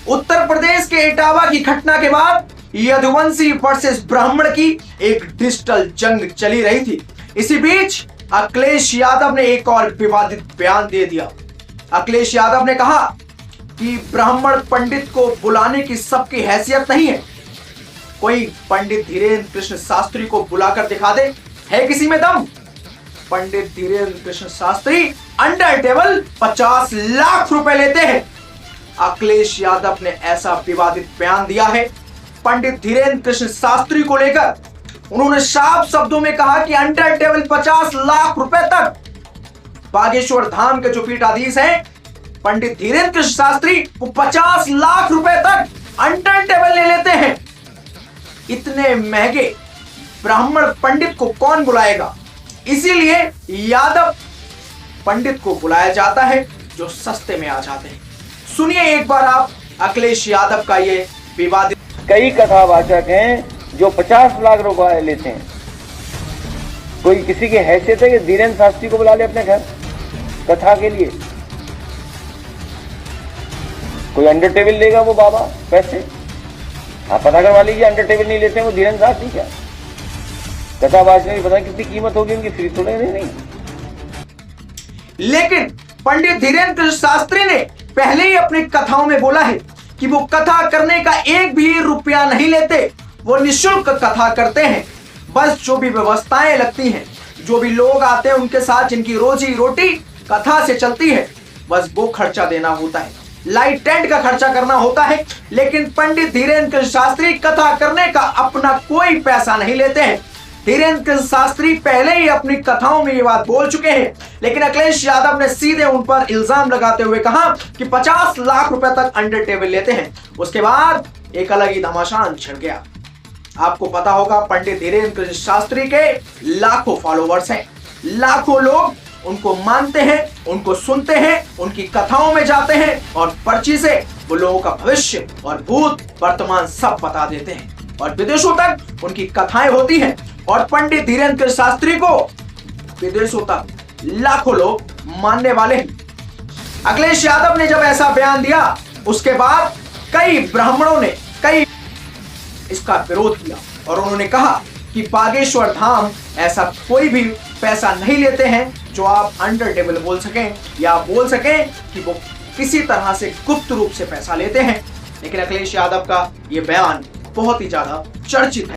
उत्तर प्रदेश के इटावा की घटना के बाद यदुवंशी वर्सेस ब्राह्मण की एक डिजिटल जंग चली रही थी। इसी बीच अखिलेश यादव ने एक और विवादित बयान दे दिया। अखिलेश यादव ने कहा कि ब्राह्मण पंडित को बुलाने की सबकी हैसियत नहीं है। कोई पंडित धीरेन्द्र कृष्ण शास्त्री को बुलाकर दिखा दे, है किसी में दम? पंडित धीरेन्द्र कृष्ण शास्त्री अंडर टेबल 50 लाख रुपए लेते हैं। अखिलेश यादव ने ऐसा विवादित बयान दिया है पंडित धीरेन्द्र कृष्ण शास्त्री को लेकर। उन्होंने साफ शब्दों में कहा कि अंडर टेबल 50 लाख रुपए तक। बागेश्वर धाम के जो पीठाधीश हैं पंडित धीरेन्द्र कृष्ण शास्त्री, वो 50 लाख रुपए तक अंडर टेबल ले लेते हैं। इतने महंगे ब्राह्मण पंडित को कौन बुलाएगा? इसीलिए यादव पंडित को बुलाया जाता है जो सस्ते में आ जाते हैं। सुनिए एक बार आप अखिलेश यादव का ये विवादित। कई कथावाचक हैं जो 50 लाख रुपए लेते हैं। कोई किसी की हैसियत है कि धीरेन्द्र शास्त्री को बुला ले अपने घर कथा के लिए? कोई अंडर टेबल लेगा वो बाबा पैसे? आप पता करवा लीजिए, अंडर टेबल नहीं लेते हैं वो धीरेन्द्र शास्त्री। क्या कथावाचक की पता कितनी कीमत होगी उनकी? फ्री थोड़े नहीं। लेकिन पंडित धीरेन्द्र कृष्ण शास्त्री ने पहले ही अपनी कथाओं में बोला है कि वो कथा करने का एक भी रुपया नहीं लेते। वो निःशुल्क कथा करते हैं। बस जो भी व्यवस्थाएं लगती हैं, जो भी लोग आते हैं उनके साथ जिनकी रोजी रोटी कथा से चलती है, बस वो खर्चा देना होता है। लाइट टेंट का खर्चा करना होता है। लेकिन पंडित धीरेन्द्र कृष्ण शास्त्री कथा करने का अपना कोई पैसा नहीं लेते हैं। धीरेन्द्र कृष्ण शास्त्री पहले ही अपनी कथाओं में ये बात बोल चुके हैं। लेकिन अखिलेश यादव ने सीधे उन पर इल्जाम लगाते हुए कहा कि 50 लाख रुपए तक अंडर टेबल लेते हैं। उसके बाद एक अलग ही घमासान छिड़ गया। आपको पता होगा पंडित धीरेन्द्र कृष्ण शास्त्री के लाखों फॉलोवर्स हैं। लाखों लोग उनको मानते हैं, उनको सुनते हैं, उनकी कथाओं में जाते हैं और पर्ची से वो लोगों का भविष्य और भूत वर्तमान सब बता देते हैं। और विदेशों तक उनकी कथाएं होती हैं। और पंडित धीरेन्द्र कृष्ण शास्त्री को विदेशों तक लाखों लोग मानने वाले हैं। अखिलेश यादव ने जब ऐसा बयान दिया, उसके बाद कई ब्राह्मणों ने इसका विरोध किया और उन्होंने कहा कि बागेश्वर धाम ऐसा कोई भी पैसा नहीं लेते हैं जो आप अंडर टेबल बोल सकें या बोल सकें कि वो किसी तरह से गुप्त रूप से पैसा लेते हैं। लेकिन अखिलेश यादव का यह बयान बहुत ही ज्यादा चर्चित है।